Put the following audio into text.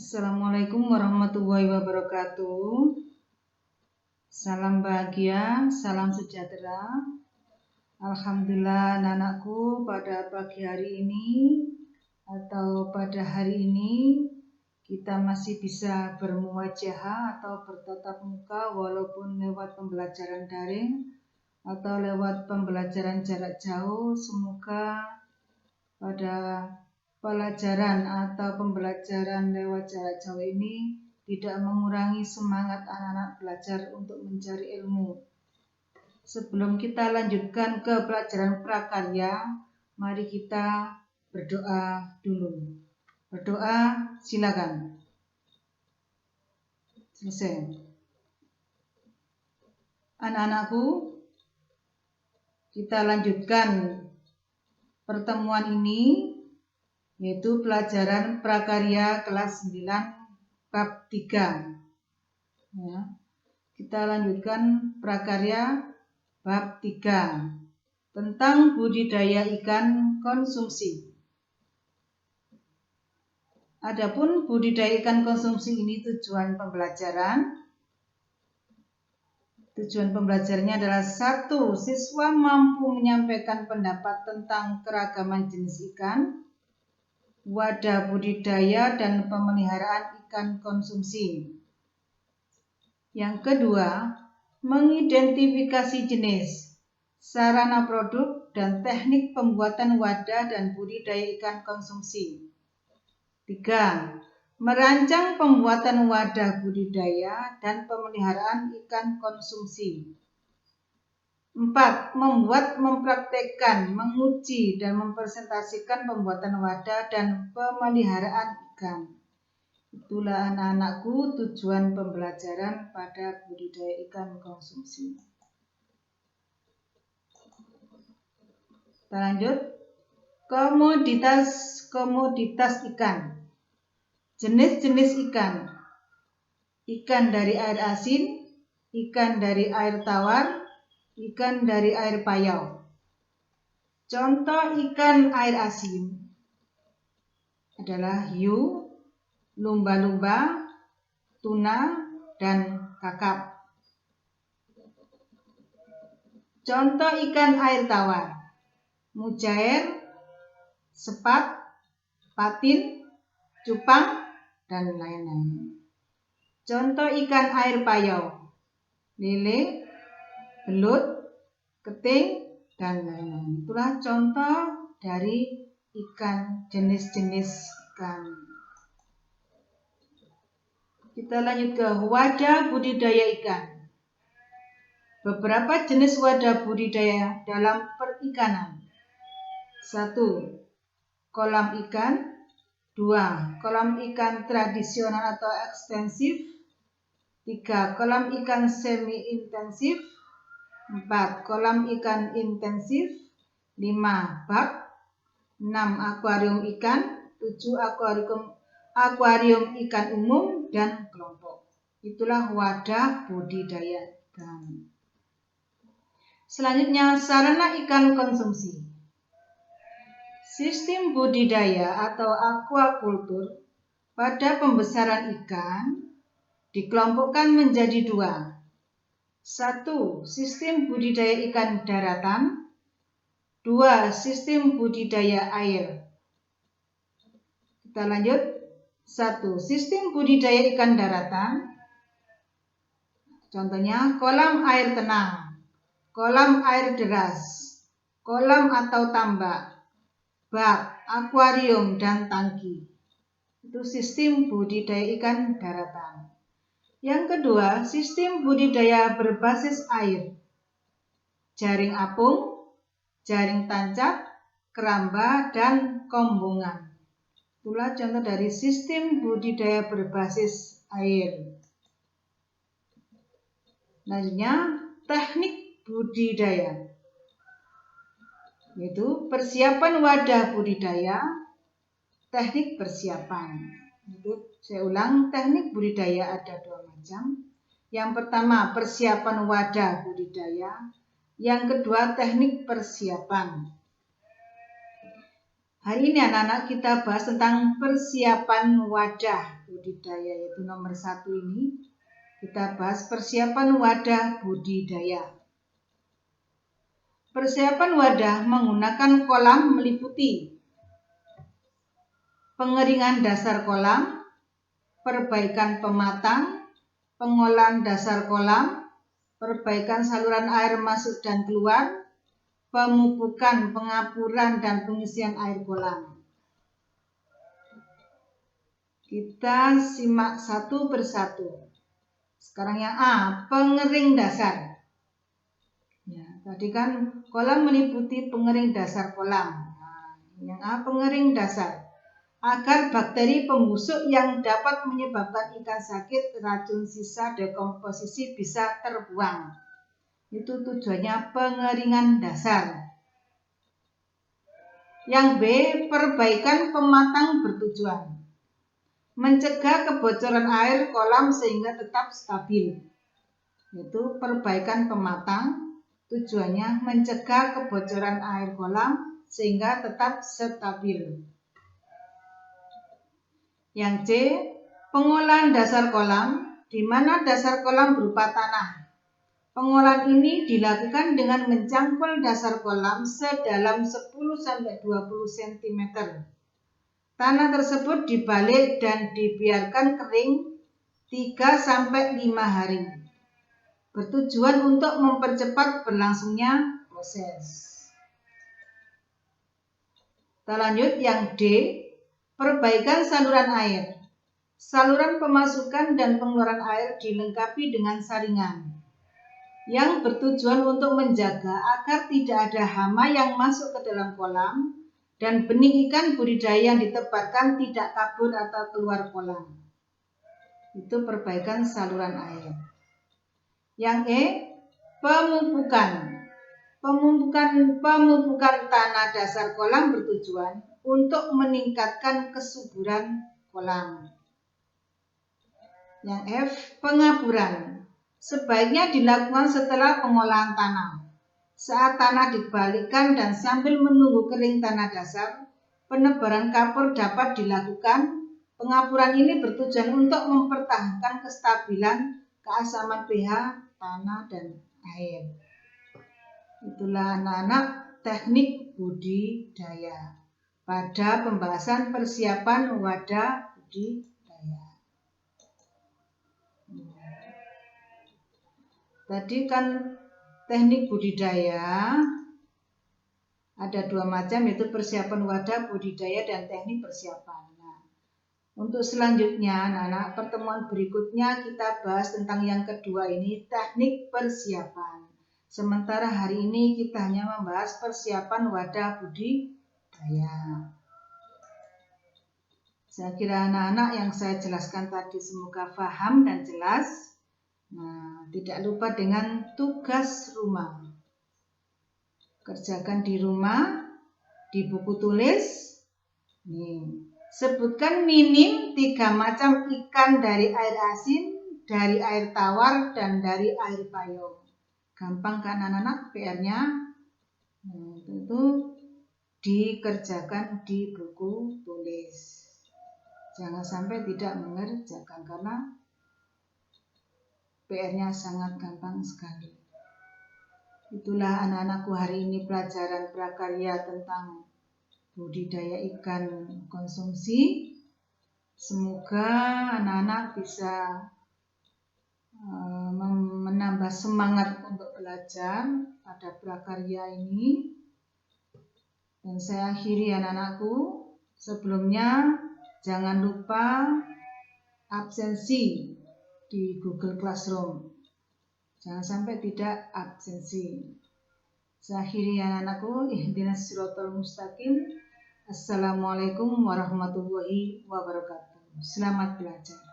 Assalamualaikum warahmatullahi wabarakatuh. Salam bahagia, salam sejahtera. Alhamdulillah anak-anakku, pada pagi hari ini atau pada hari ini kita masih bisa bermuwajahah atau bertatap muka walaupun lewat pembelajaran daring atau lewat pembelajaran jarak jauh. Semoga pada pelajaran atau pembelajaran lewat jarak jauh ini tidak mengurangi semangat anak-anak belajar untuk mencari ilmu. Sebelum kita lanjutkan ke pelajaran prakarya, mari kita berdoa dulu. Berdoa, silakan. Selesai. Anak-anakku, kita lanjutkan pertemuan ini, yaitu pelajaran prakarya kelas 9 bab 3. Ya. Kita lanjutkan prakarya bab 3 tentang budidaya ikan konsumsi. Adapun budidaya ikan konsumsi ini tujuan pembelajarannya adalah 1. Siswa mampu menyampaikan pendapat tentang keragaman jenis ikan, wadah budidaya dan pemeliharaan ikan konsumsi. Yang kedua, mengidentifikasi jenis, sarana produk, dan teknik pembuatan wadah dan budidaya ikan konsumsi. 3. Merancang pembuatan wadah budidaya dan pemeliharaan ikan konsumsi. 4. Membuat, mempraktekkan, menguji, dan mempresentasikan pembuatan wadah dan pemeliharaan ikan. Itulah anak-anakku tujuan pembelajaran pada budidaya ikan konsumsi. Kita lanjut. Komoditas ikan. Jenis-jenis ikan. Ikan dari air asin, ikan dari air tawar, ikan dari air payau. Contoh ikan air asin adalah hiu, lumba-lumba, tuna, dan kakap. Contoh ikan air tawar: mujair, sepat, patin, cupang, dan lain-lain. Contoh ikan air payau: lele, belut, keting, dan lain-lain. Itulah contoh dari ikan, jenis-jenis ikan. Kita lanjut ke wadah budidaya ikan. Beberapa jenis wadah budidaya dalam perikanan. 1. Kolam ikan. 2. Kolam ikan tradisional atau ekstensif. 3. Kolam ikan semi-intensif. 4. Kolam ikan intensif. 5. Bak. 6. Akuarium ikan. 7. Akuarium ikan umum dan kelompok. Itulah wadah budidaya ikan. Selanjutnya, sarana ikan konsumsi. Sistem budidaya atau aquaculture pada pembesaran ikan dikelompokkan menjadi 2. 1. Sistem budidaya ikan daratan. 2. Sistem budidaya air. Kita lanjut. 1. Sistem budidaya ikan daratan. Contohnya kolam air tenang, kolam air deras, kolam atau tambak, bak, akuarium, dan tangki. Itu sistem budidaya ikan daratan. Yang kedua, sistem budidaya berbasis air. Jaring apung, jaring tancap, keramba, dan kombongan. Itulah contoh dari sistem budidaya berbasis air. Selanjutnya, teknik budidaya, yaitu persiapan wadah budidaya, teknik persiapan. Saya ulang, teknik budidaya ada 2 macam. Yang pertama, persiapan wadah budidaya. Yang kedua, teknik persiapan. Hari ini anak-anak kita bahas tentang persiapan wadah budidaya, yaitu nomor 1 ini. Kita bahas persiapan wadah budidaya. Persiapan wadah menggunakan kolam meliputi pengeringan dasar kolam, perbaikan pematang, pengolahan dasar kolam, perbaikan saluran air masuk dan keluar, pemupukan, pengapuran, dan pengisian air kolam. Kita simak satu persatu. Sekarang yang A, pengering dasar. Ya, tadi kan kolam meliputi pengering dasar kolam. Nah, yang A, pengering dasar. Agar bakteri pembusuk yang dapat menyebabkan ikan sakit, racun sisa, dekomposisi bisa terbuang. Itu tujuannya pengeringan dasar. Yang B, perbaikan pematang bertujuan mencegah kebocoran air kolam sehingga tetap stabil. Yaitu perbaikan pematang tujuannya mencegah kebocoran air kolam sehingga tetap stabil. Yang C, pengolahan dasar kolam, di mana dasar kolam berupa tanah. Pengolahan ini dilakukan dengan mencangkul dasar kolam sedalam 10-20 cm. Tanah tersebut dibalik dan dibiarkan kering 3-5 hari. Bertujuan untuk mempercepat berlangsungnya proses. Kita lanjut yang D, perbaikan saluran air. Saluran pemasukan dan pengeluaran air dilengkapi dengan saringan yang bertujuan untuk menjaga agar tidak ada hama yang masuk ke dalam kolam dan benih ikan budidaya yang ditebarkan tidak kabur atau keluar kolam. Itu perbaikan saluran air. Yang E, pemupukan. Pemupukan tanah dasar kolam bertujuan untuk meningkatkan kesuburan kolam. Yang F, pengapuran. Sebaiknya dilakukan setelah pengolahan tanah. Saat tanah dibalikkan dan sambil menunggu kering tanah dasar, penebaran kapur dapat dilakukan. Pengapuran ini bertujuan untuk mempertahankan kestabilan keasaman pH tanah dan air. Itulah anak-anak teknik budidaya pada pembahasan persiapan wadah budidaya. Tadi kan teknik budidaya ada 2 macam, yaitu persiapan wadah budidaya dan teknik persiapan. Nah, untuk selanjutnya, anak-anak, pertemuan berikutnya kita bahas tentang yang kedua ini, teknik persiapan. Sementara hari ini kita hanya membahas persiapan wadah budidaya. Saya kira anak-anak yang saya jelaskan tadi semoga paham dan jelas. Nah, tidak lupa dengan tugas rumah. Kerjakan di rumah, di buku tulis. Sebutkan minim 3 macam ikan dari air asin, dari air tawar, dan dari air payung. Gampang kan anak-anak PR-nya? Itu dikerjakan di buku tulis. Jangan sampai tidak mengerjakan karena PR-nya sangat gampang sekali. Itulah anak-anakku hari ini pelajaran prakarya tentang budidaya ikan konsumsi. Semoga anak-anak bisa menambah semangat untuk belajar pada prakarya ini. Dan saya akhiri anak-anakku. Sebelumnya jangan lupa absensi di Google Classroom. Jangan sampai tidak absensi. Saya akhiri anak-anakku. Ihdinas siratal mustaqim. Assalamualaikum warahmatullahi wabarakatuh. Selamat belajar.